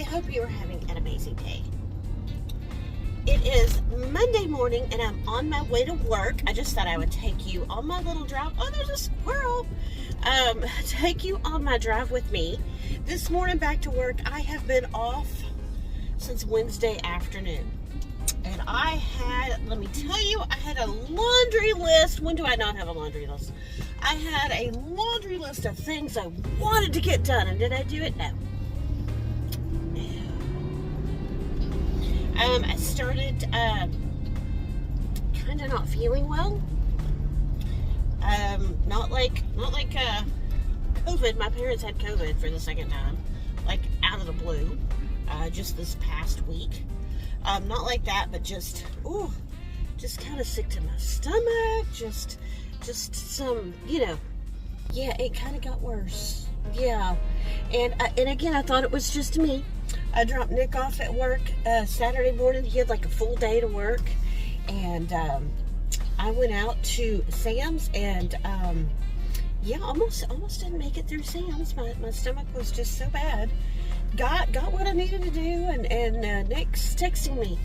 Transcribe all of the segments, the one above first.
hope you are having an amazing day. It is Monday morning and I'm on my way to work. I just thought I would take you on my little drive. Oh, there's a squirrel. Take you on my drive with me. This morning back to work, I have been off since Wednesday afternoon. And let me tell you, I had a laundry list. When do I not have a laundry list? I had a laundry list of things I wanted to get done. And did I do it? No. I started kind of not feeling well. Not like COVID. My parents had COVID for the second time, like out of the blue, just this past week. Not like that, but just kind of sick to my stomach. Just some, yeah, it kind of got worse. Yeah, and again, I thought it was just me. I dropped Nick off at work Saturday morning. He had like a full day to work, and I went out to Sam's, and almost didn't make it through Sam's. My stomach was just so bad. Got what I needed to do, and Nick's texting me.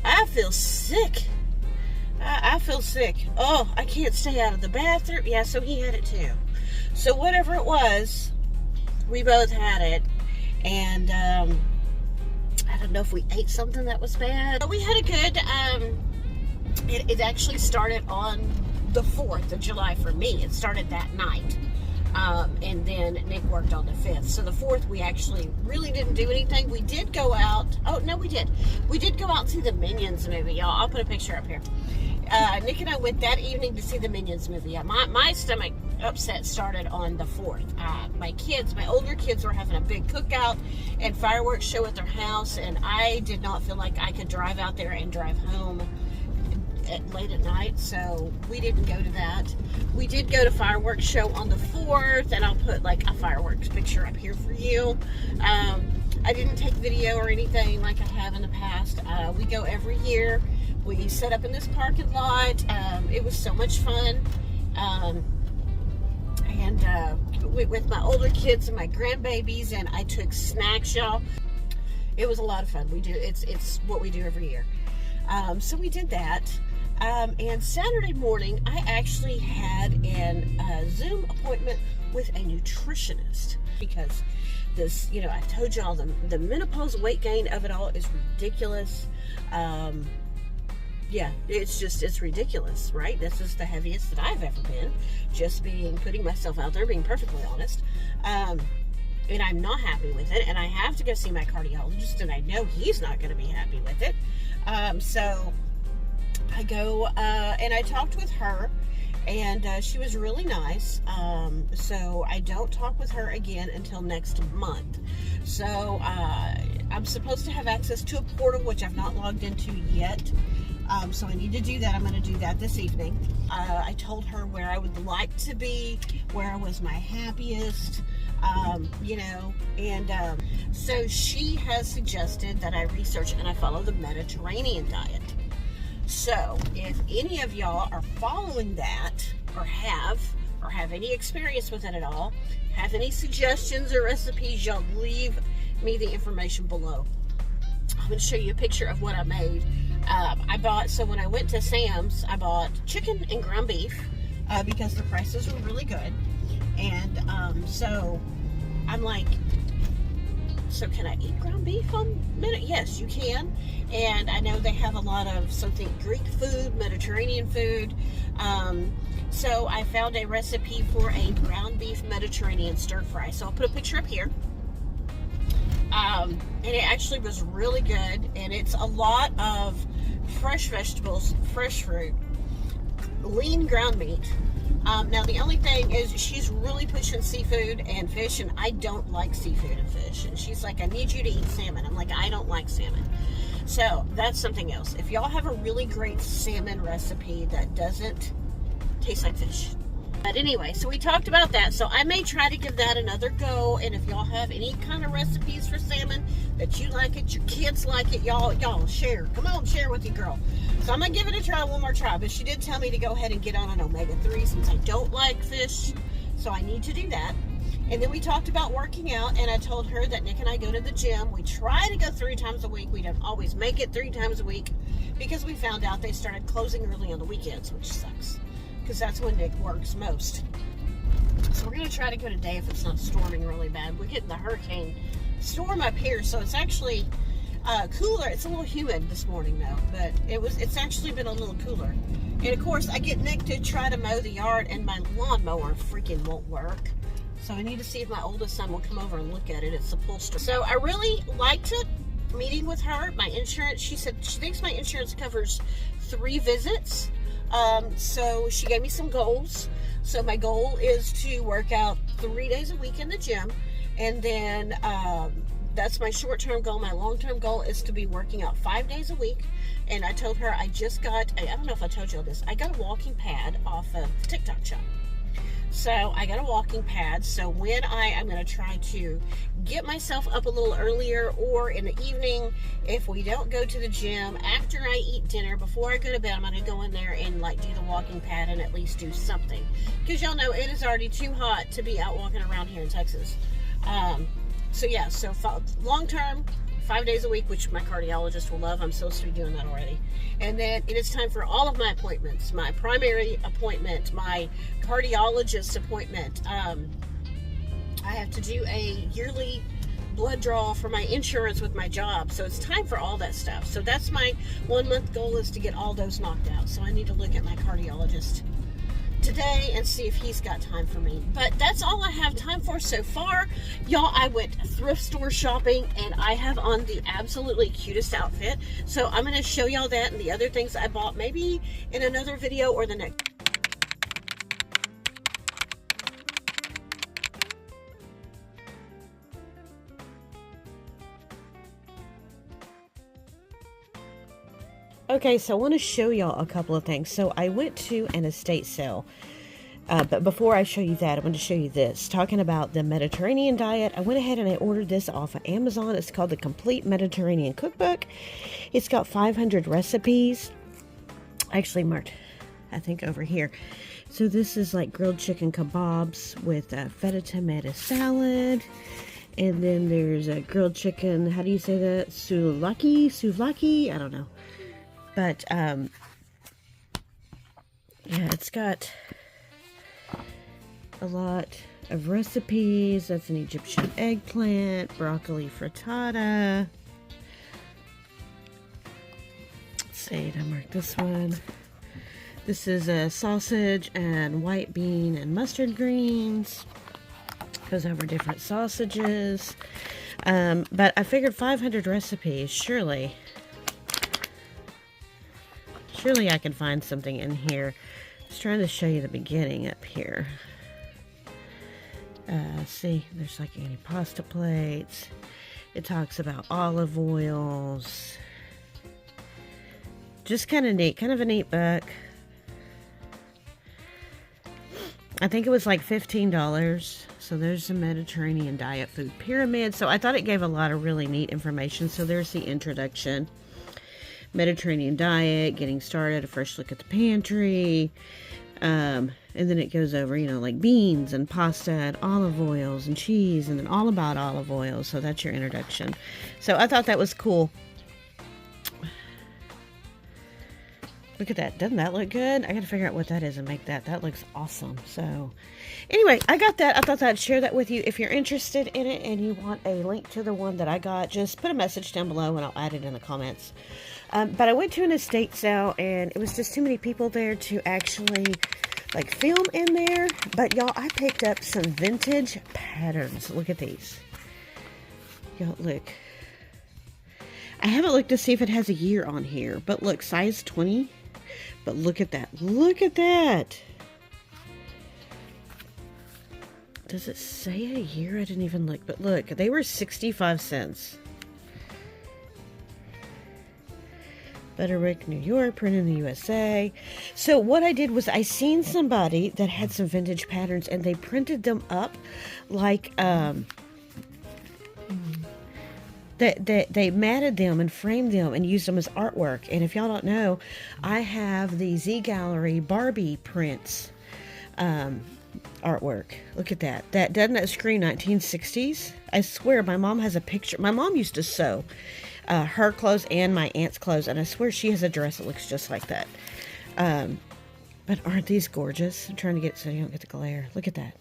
I feel sick. I feel sick. Oh, I can't stay out of the bathroom. Yeah, so he had it too. So whatever it was, we both had it. And I don't know if we ate something that was bad. But we had a good, it actually started on the 4th of July for me. It started that night. And then Nick worked on the 5th. So the 4th, we actually really didn't do anything. We did go out. Oh, no, we did. We did go out and see the Minions movie, y'all. I'll put a picture up here. Nick and I went that evening to see the Minions movie. Yeah, my stomach upset started on the 4th. My older kids were having a big cookout and fireworks show at their house, and I did not feel like I could drive out there and drive home late at night, so we didn't go to that. We did go to fireworks show on the 4th, and I'll put like a fireworks picture up here for you. I didn't take video or anything like I have in the past. We go every year. We set up in this parking lot. It was so much fun. With my older kids and my grandbabies, and I took snacks, y'all. It was a lot of fun. It's what we do every year. So we did that. And Saturday morning, I actually had a Zoom appointment with a nutritionist, because this, I told y'all the menopause weight gain of it all is ridiculous. Yeah, it's ridiculous, right? This is the heaviest that I've ever been, putting myself out there, being perfectly honest. And I'm not happy with it, and I have to go see my cardiologist, and I know he's not going to be happy with it. So I go, and I talked with her, and she was really nice. So I don't talk with her again until next month. So I'm supposed to have access to a portal, which I've not logged into yet. So I need to do that. I'm going to do that this evening. I told her where I would like to be, where I was my happiest, so she has suggested that I research and I follow the Mediterranean diet. So if any of y'all are following that, or have any experience with it at all, have any suggestions or recipes, y'all leave me the information below. I'm going to show you a picture of what I made. When I went to Sam's, I bought chicken and ground beef, because the prices were really good. And, so I'm like, so can I eat ground beef on minute? Yes, you can. And I know they have a lot of something Greek food, Mediterranean food. So I found a recipe for a ground beef Mediterranean stir fry. So I'll put a picture up here. And it actually was really good. And it's a lot of fresh vegetables, fresh fruit, lean ground meat. Now the only thing is she's really pushing seafood and fish, and I don't like seafood and fish. And she's like, I need you to eat salmon. I'm like, I don't like salmon. So that's something else. If y'all have a really great salmon recipe that doesn't taste like fish. But anyway, so we talked about that. So I may try to give that another go. And if y'all have any kind of recipes for salmon that you like it, your kids like it, y'all share. Come on, share with your girl. So I'm going to give it a try, one more try. But she did tell me to go ahead and get on an omega-3 since I don't like fish. So I need to do that. And then we talked about working out, and I told her that Nick and I go to the gym. We try to go 3 times a week. We don't always make it 3 times a week because we found out they started closing early on the weekends, which sucks because that's when Nick works most. So we're going to try to go today if it's not storming really bad. We're getting the hurricane storm up here, so it's actually cooler. It's a little humid this morning though, but it's actually been a little cooler. And of course, I get Nick to try to mow the yard, and my lawnmower freaking won't work. So I need to see if my oldest son will come over and look at it. It's upholstered. So I really liked it, meeting with her. My insurance, she said she thinks my insurance covers 3 visits. So she gave me some goals. So my goal is to work out 3 days a week in the gym. And then that's my short-term goal. My long-term goal is to be working out 5 days a week. And I told her I just got, I don't know if I told you all this, I got a walking pad off of TikTok shop. So I got a walking pad. So when I'm going to try to get myself up a little earlier, or in the evening, if we don't go to the gym, after I eat dinner, before I go to bed, I'm going to go in there and like do the walking pad and at least do something. Because y'all know it is already too hot to be out walking around here in Texas. So yeah, so long term, 5 days a week, which my cardiologist will love. I'm supposed to be doing that already. And then it is time for all of my appointments. My primary appointment, my cardiologist appointment. I have to do a yearly blood draw for my insurance with my job. So it's time for all that stuff. So that's my 1 month goal, is to get all those knocked out. So I need to look at my cardiologist today and see if he's got time for me. But that's all I have time for so far. Y'all, I went thrift store shopping, and I have on the absolutely cutest outfit. So I'm going to show y'all that and the other things I bought maybe in another video or the next. Okay, so I want to show y'all a couple of things. So I went to an estate sale, but before I show you that, I want to show you this. Talking about the Mediterranean diet, I went ahead and I ordered this off of Amazon. It's called the Complete Mediterranean Cookbook. It's got 500 recipes. Actually marked, I think, over here. So this is like grilled chicken kebabs with feta tomato salad. And then there's a grilled chicken, how do you say that? Souvlaki? I don't know. But, yeah, it's got a lot of recipes. That's an Egyptian eggplant, broccoli frittata. Let's see, I marked this one. This is a sausage and white bean and mustard greens. Goes over different sausages. But I figured 500 recipes, surely I can find something in here. I was trying to show you the beginning up here. See, there's like any pasta plates. It talks about olive oils. Just kind of neat, kind of a neat book. I think it was like $15. So there's the Mediterranean diet food pyramid. So I thought it gave a lot of really neat information. So there's the introduction. Mediterranean diet, getting started, a fresh look at the pantry, and then it goes over, you know, like beans and pasta and olive oils and cheese, and then all about olive oils. So that's your introduction. So I thought that was cool. Look at that. Doesn't that look good? I gotta figure out what that is and make that. That looks awesome. So anyway, I got that. I thought I'd share that with you. If you're interested in it and you want a link to the one that I got, just put a message down below and I'll add it in the comments. But I went to an estate sale, and it was just too many people there to actually like film in there. But y'all, I picked up some vintage patterns. Look at these. Y'all, look. I haven't looked to see if it has a year on here, but look, size 20. But look at that. Look at that. Does it say a year? I didn't even look. But look, they were 65 cents. Butterwick, New York, printed in the USA. So what I did was I seen somebody that had some vintage patterns, and they printed them up like they matted them and framed them and used them as artwork. And if y'all don't know, I have the Z Gallery Barbie prints artwork. Look at that. Doesn't that scream 1960s? I swear my mom has a picture. My mom used to sew her clothes and my aunt's clothes, and I swear she has a dress that looks just like that. But aren't these gorgeous? I'm trying to get so you don't get the glare. Look at that.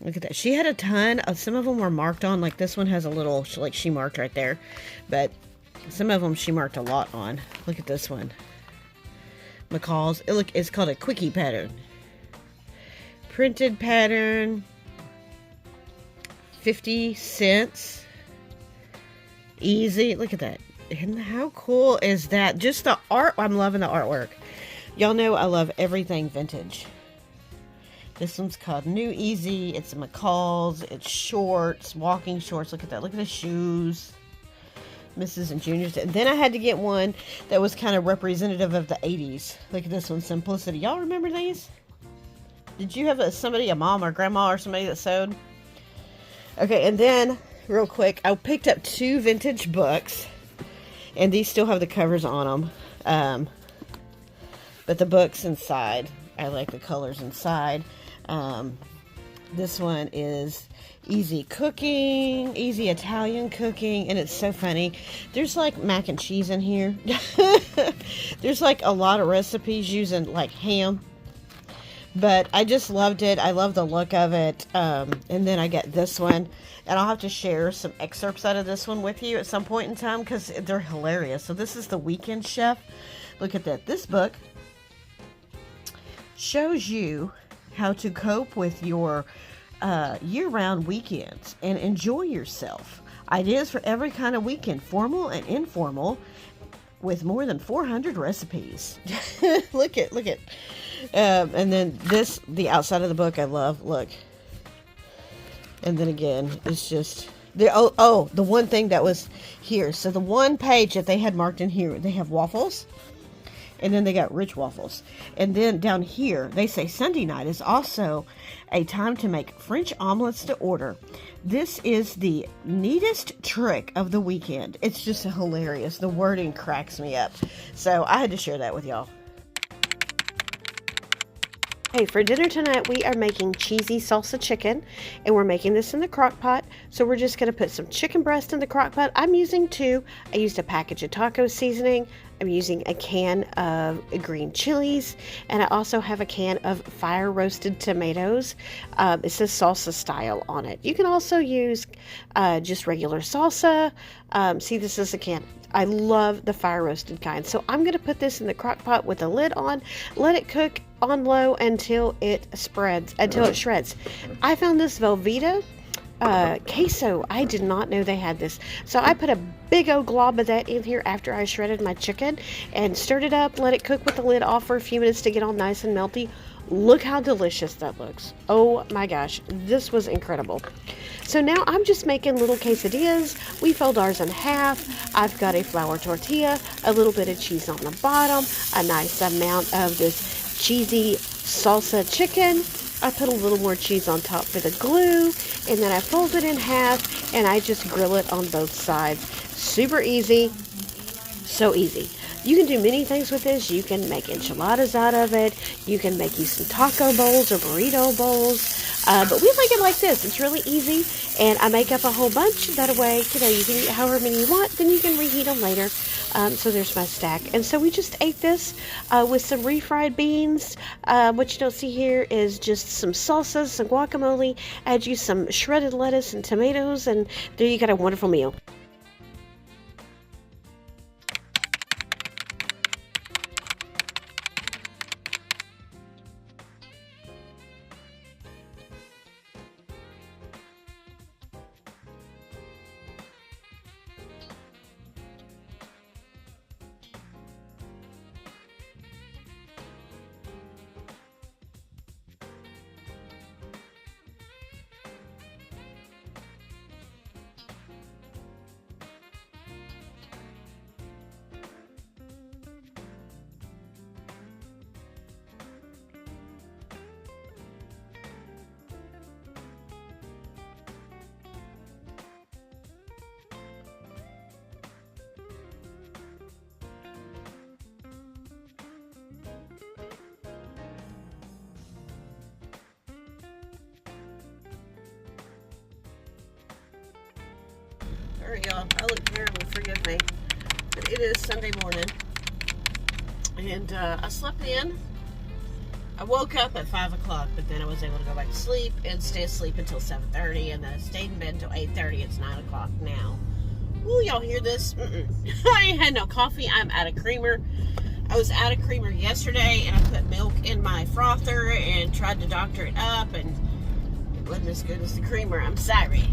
Look at that. She had a ton of, some of them were marked on, like this one has a little, like she marked right there. But some of them she marked a lot on. Look at this one. McCall's. It's called a quickie pattern. Printed pattern. 50 cents. Easy. Look at that. And how cool is that? Just the art. I'm loving the artwork. Y'all know I love everything vintage. This one's called New Easy. It's a McCall's. It's shorts, walking shorts. Look at that. Look at the shoes. Misses and Juniors. And then I had to get one that was kind of representative of the 80s. Look at this one, Simplicity. Y'all remember these? Did you have a mom or grandma or somebody that sewed? Okay, and then, real quick, I picked up 2 vintage books. And these still have the covers on them. But the books inside, I like the colors inside. This one is Easy Cooking, Easy Italian Cooking, and it's so funny. There's like mac and cheese in here. There's like a lot of recipes using like ham. But I just loved it. I love the look of it. And then I get this one. And I'll have to share some excerpts out of this one with you at some point in time because they're hilarious. So this is The Weekend Chef. Look at that. This book shows you how to cope with your year-round weekends and enjoy yourself. Ideas for every kind of weekend, formal and informal, with more than 400 recipes. Look at. And then the outside of the book I love. Look. And then again, it's just the one thing that was here. So the one page that they had marked in here, they have waffles. And then they got rich waffles. And then down here, they say Sunday night is also a time to make French omelets to order. This is the neatest trick of the weekend. It's just hilarious. The wording cracks me up. So I had to share that with y'all. Hey, for dinner tonight, we are making cheesy salsa chicken, and we're making this in the crock pot. So we're just going to put some chicken breast in the crock pot. I'm using 2. I used a package of taco seasoning. I'm using a can of green chilies, and I also have a can of fire roasted tomatoes. It says salsa style on it. You can also use just regular salsa. See, this is a can. I love the fire roasted kind. So I'm going to put this in the crock pot with the lid on, let it cook on low until it shreds. I found this Velveeta queso. I did not know they had this. So I put a big old glob of that in here after I shredded my chicken and stirred it up, let it cook with the lid off for a few minutes to get all nice and melty. Look how delicious that looks. Oh my gosh, this was incredible. So now I'm just making little quesadillas. We fold ours in half. I've got a flour tortilla, a little bit of cheese on the bottom, a nice amount of this cheesy salsa chicken. I put a little more cheese on top for the glue, and then I fold it in half, and I just grill it on both sides. Super easy, so easy. You can do many things with this. You can make enchiladas out of it. You can make you some taco bowls or burrito bowls. But we like it like this. It's really easy, and I make up a whole bunch. That way, you can eat however many you want. Then you can reheat them later. So there's my stack. And so we just ate this with some refried beans. What you don't see here is just some salsa, some guacamole. Add you some shredded lettuce and tomatoes, and there you got a wonderful meal. Sorry, y'all. I look terrible. Forgive me. But it is Sunday morning. And I slept in. I woke up at 5 o'clock, but then I was able to go back to sleep and stay asleep until 7:30. And then I stayed in bed until 8:30. It's 9 o'clock now. Ooh, y'all hear this? I ain't had no coffee. I'm out of creamer. I was out of creamer yesterday, and I put milk in my frother and tried to doctor it up, and it wasn't as good as the creamer. I'm sorry.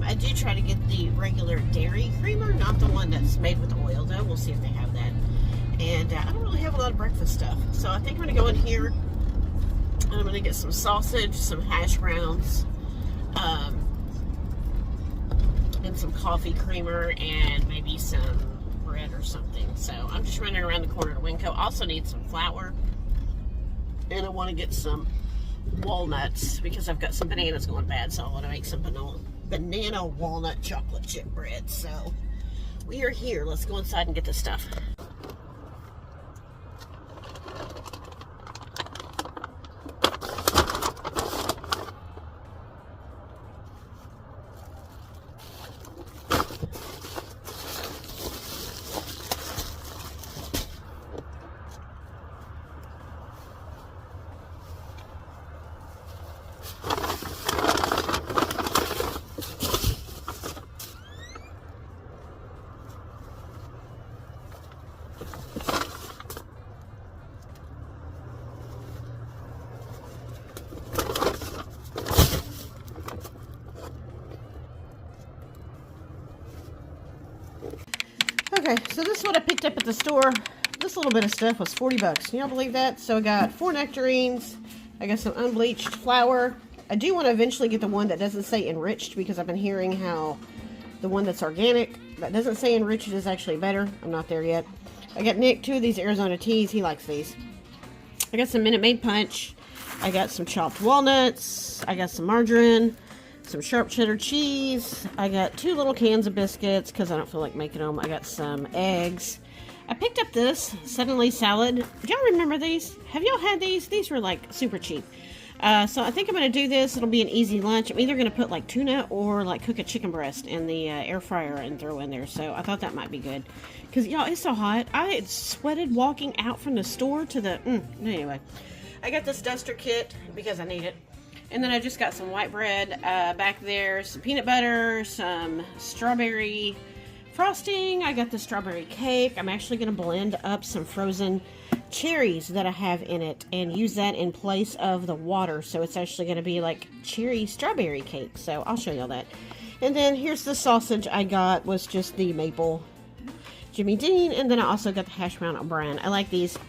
I do try to get the regular dairy creamer, not the one that's made with oil, though. We'll see if they have that. And I don't really have a lot of breakfast stuff, so I think I'm going to go in here, and I'm going to get some sausage, some hash browns, and some coffee creamer, and maybe some bread or something. So I'm just running around the corner to Winco. Also need some flour, and I want to get some walnuts because I've got some bananas going bad, so I want to make some banana walnut chocolate chip bread. So we are here. Let's go inside and get this stuff. Okay, so this is what I picked up at the store. This little bit of stuff was 40 bucks. Can y'all believe that? So I got 4 nectarines. I got some unbleached flour. I do want to eventually get the one that doesn't say enriched, because I've been hearing how the one that's organic, that doesn't say enriched, is actually better. I'm not there yet. I got Nick 2 of these Arizona teas. He likes these. I got some Minute Maid Punch. I got some chopped walnuts. I got some margarine. Some sharp cheddar cheese. I got 2 little cans of biscuits because I don't feel like making them. I got some eggs. I picked up this Suddenly salad. Do y'all remember these? Have y'all had these? These were like super cheap. So I think I'm going to do this. It'll be an easy lunch. I'm either going to put like tuna or like cook a chicken breast in the air fryer and throw in there. So I thought that might be good. Because y'all, it's so hot. I sweated walking out from the store to the... Anyway. I got this duster kit because I need it. And then I just got some white bread back there, some peanut butter, some strawberry frosting. I got the strawberry cake. I'm actually going to blend up some frozen cherries that I have in it and use that in place of the water. So it's actually going to be like cherry strawberry cake. So I'll show y'all that. And then here's the sausage I got, was just the maple Jimmy Dean. And then I also got the hash brown O'Brien. I like these.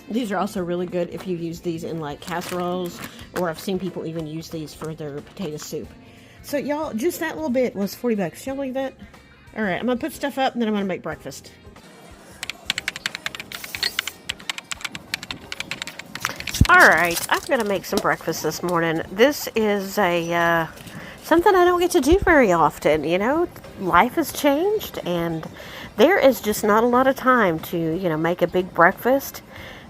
These are also really good if you use these in like casseroles, or I've seen people even use these for their potato soup. So y'all, just that little bit was 40 bucks. Y'all believe that? Alright, I'm going to put stuff up and then I'm going to make breakfast. Alright, I'm going to make some breakfast this morning. This is a something I don't get to do very often. You know, life has changed and there is just not a lot of time to, you know, make a big breakfast,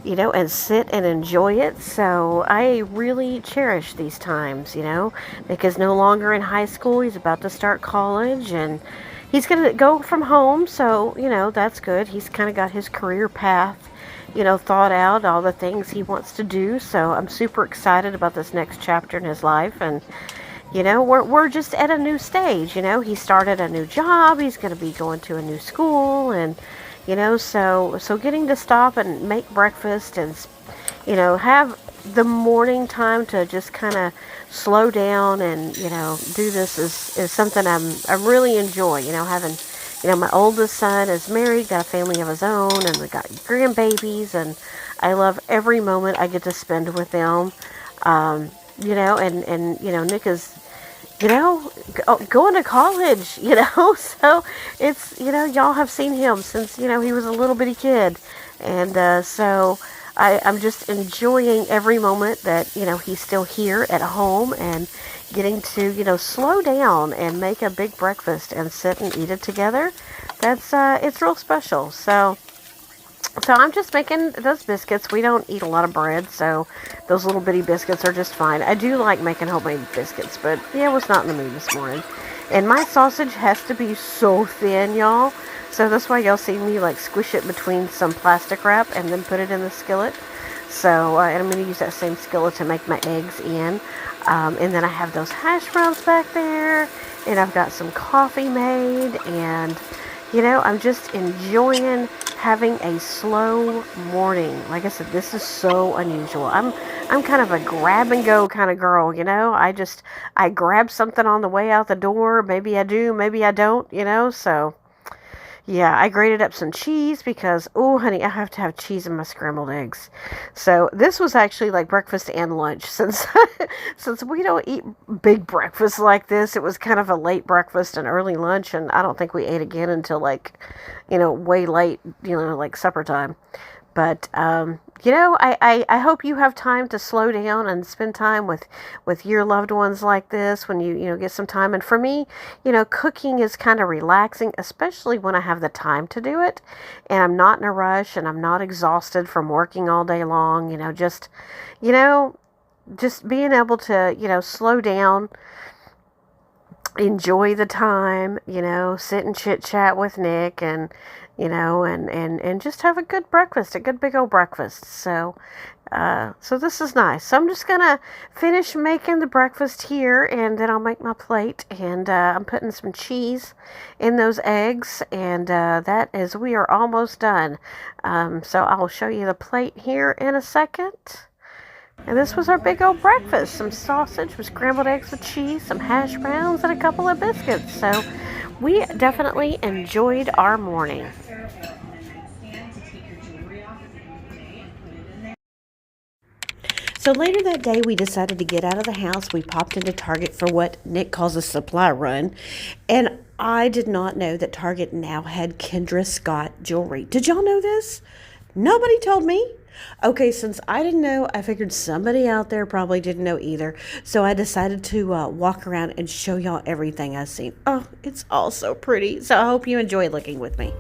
you know, and sit and enjoy it. So I really cherish these times, you know, because no longer in high school, he's about to start college and he's going to go from home. So, you know, that's good. He's kind of got his career path, you know, thought out, all the things he wants to do. So I'm super excited about this next chapter in his life. And, you know, we're just at a new stage, you know, he started a new job. He's going to be going to a new school and, you know, so getting to stop and make breakfast and, you know, have the morning time to just kind of slow down and, you know, do this is something I really enjoy, you know, having, you know, my oldest son is married, got a family of his own, and we got grandbabies, and I love every moment I get to spend with them, you know, and, you know, Nick is, you know, going to college, you know, so it's, you know, y'all have seen him since, you know, he was a little bitty kid, and so I'm just enjoying every moment that, you know, he's still here at home and getting to, you know, slow down and make a big breakfast and sit and eat it together. That's, it's real special. So I'm just making those biscuits. We don't eat a lot of bread, so those little bitty biscuits are just fine. I do like making homemade biscuits, but yeah, I was not in the mood this morning. And my sausage has to be so thin, y'all. So that's why y'all see me like squish it between some plastic wrap and then put it in the skillet. So and I'm going to use that same skillet to make my eggs in. And then I have those hash browns back there. And I've got some coffee made. And, you know, I'm just enjoying having a slow morning. Like I said, this is so unusual. I'm kind of a grab and go kind of girl, you know. I grab something on the way out the door. Maybe I do, maybe I don't, you know. So yeah, I grated up some cheese because, oh, honey, I have to have cheese in my scrambled eggs. So this was actually like breakfast and lunch since since we don't eat big breakfasts like this. It was kind of a late breakfast and early lunch, and I don't think we ate again until like, you know, way late, you know, like supper time. But, you know, I hope you have time to slow down and spend time with your loved ones like this when you know, get some time. And for me, you know, cooking is kind of relaxing, especially when I have the time to do it. And I'm not in a rush and I'm not exhausted from working all day long. You know, just being able to, you know, slow down, enjoy the time, you know, sit and chit chat with Nick and, you know, and just have a good breakfast, a good big old breakfast. So this is nice. So I'm just going to finish making the breakfast here and then I'll make my plate and I'm putting some cheese in those eggs and we are almost done. So I'll show you the plate here in a second. And this was our big old breakfast. Some sausage with scrambled eggs with cheese, some hash browns, and a couple of biscuits. So we definitely enjoyed our morning. So later that day, we decided to get out of the house. We popped into Target for what Nick calls a supply run. And I did not know that Target now had Kendra Scott jewelry. Did y'all know this? Nobody told me. Okay, since I didn't know, I figured somebody out there probably didn't know either. So I decided to walk around and show y'all everything I've seen. Oh, it's all so pretty. So I hope you enjoy looking with me.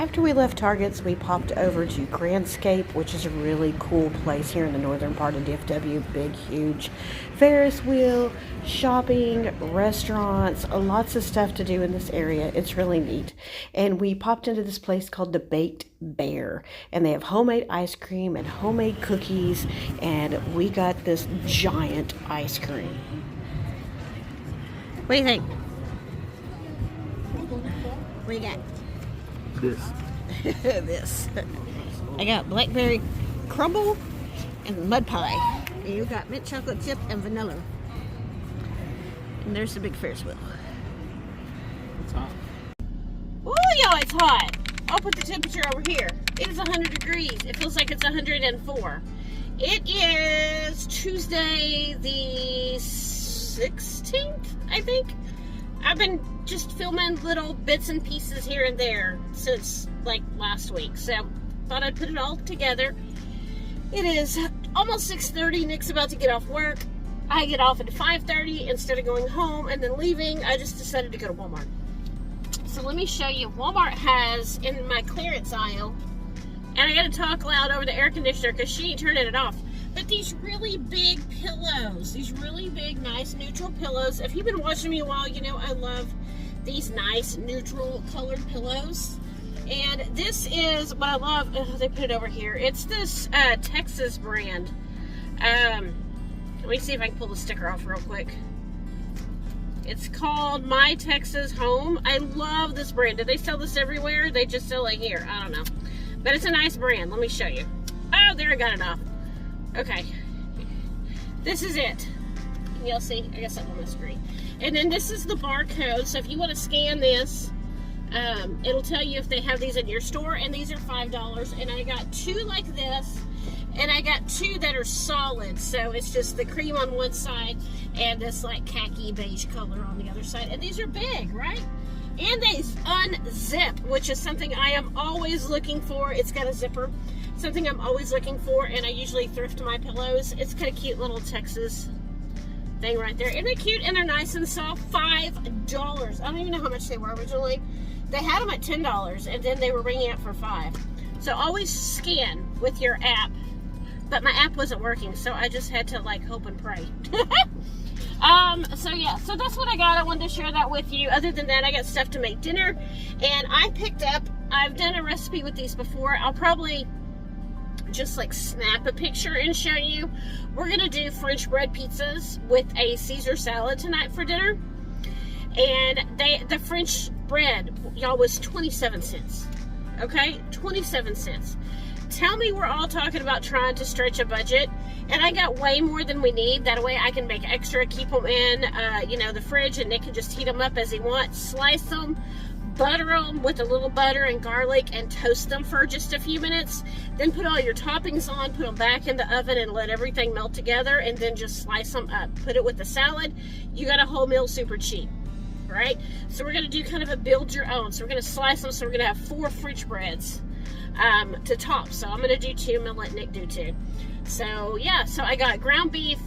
After we left Target's, we popped over to Grandscape, which is a really cool place here in the northern part of DFW. Big, huge Ferris wheel, shopping, restaurants, lots of stuff to do in this area. It's really neat. And we popped into this place called the Baked Bear, and they have homemade ice cream and homemade cookies, and we got this giant ice cream. What do you think? What do you got? This. I got blackberry crumble and mud pie. And you got mint chocolate chip and vanilla. And there's the big Ferris wheel. It's hot. Oh, y'all, it's hot. I'll put the temperature over here. It is 100 degrees. It feels like it's 104. It is Tuesday the 16th, I think. I've been just filming little bits and pieces here and there since like last week, so thought I'd put it all together. It is almost 6:30. Nick's about to get off work. I get off at 5:30 instead of going home and then leaving. I just decided to go to Walmart. So let me show you. Walmart has in my clearance aisle, and I gotta talk loud over the air conditioner because she ain't turning it off, but these really big pillows, these really big, nice, neutral pillows. If you've been watching me a while, you know I love these nice, neutral colored pillows. And this is what I love. Oh, they put it over here. It's this Texas brand. Let me see if I can pull the sticker off real quick. It's called My Texas Home. I love this brand. Do they sell this everywhere? They just sell it here. I don't know. But it's a nice brand. Let me show you. Oh, there, I got it off. Okay, this is it. Can y'all see? I guess I'm on the screen. And then this is the barcode. So if you want to scan this, it'll tell you if they have these in your store. And these are $5. And I got two like this, and I got two that are solid. So it's just the cream on one side and this like khaki beige color on the other side. And these are big, right? And they unzip, which is something I am always looking for. It's got a zipper. Something I'm always looking for, and I usually thrift my pillows. It's kind of cute little Texas thing right there. Isn't it cute? And they're nice and soft. $5. I don't even know how much they were originally. They had them at $10, and then they were ringing out for $5. So always scan with your app. But my app wasn't working, so I just had to like hope and pray. So yeah, so that's what I got. I wanted to share that with you. Other than that, I got stuff to make dinner, and I picked up, I've done a recipe with these before. I'll probably just like snap a picture and show you. We're gonna do French bread pizzas with a Caesar salad tonight for dinner. And the French bread, y'all, was 27 cents. Okay, 27 cents. Tell me we're all talking about trying to stretch a budget, and I got way more than we need. That way I can make extra, keep them in you know, the fridge, and Nick can just heat them up as he wants. Slice them, butter them with a little butter and garlic, and toast them for just a few minutes. Then put all your toppings on, put them back in the oven, and let everything melt together, and then just slice them up. Put it with the salad. You got a whole meal super cheap, right? So we're going to do kind of a build your own. So we're going to slice them. So we're going to have 4 French breads to top. So I'm going to do 2. I'm going to let Nick do 2. So yeah, so I got ground beef,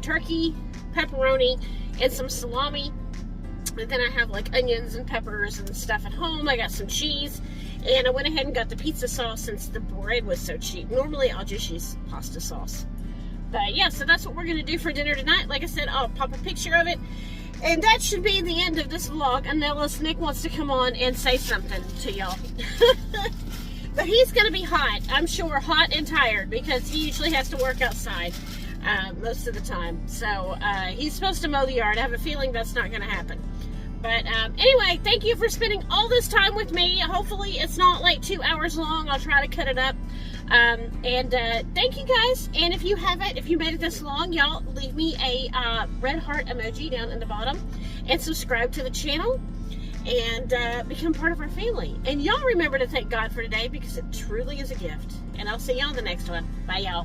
turkey, pepperoni, and some salami. And then I have like onions and peppers and stuff at home. I got some cheese, and I went ahead and got the pizza sauce since the bread was so cheap. Normally I'll just use pasta sauce. But yeah, so that's what we're going to do for dinner tonight. Like I said, I'll pop a picture of it. And that should be the end of this vlog, unless Nick wants to come on and say something to y'all. But he's going to be hot, I'm sure, hot and tired, because he usually has to work outside most of the time. So he's supposed to mow the yard. I have a feeling that's not going to happen. But anyway, thank you for spending all this time with me. Hopefully it's not like 2 hours long. I'll try to cut it up. And thank you guys. And if you haven't, if you made it this long, y'all leave me a red heart emoji down in the bottom, and subscribe to the channel, and become part of our family. And y'all remember to thank God for today, because it truly is a gift. And I'll see y'all in the next one. Bye, y'all.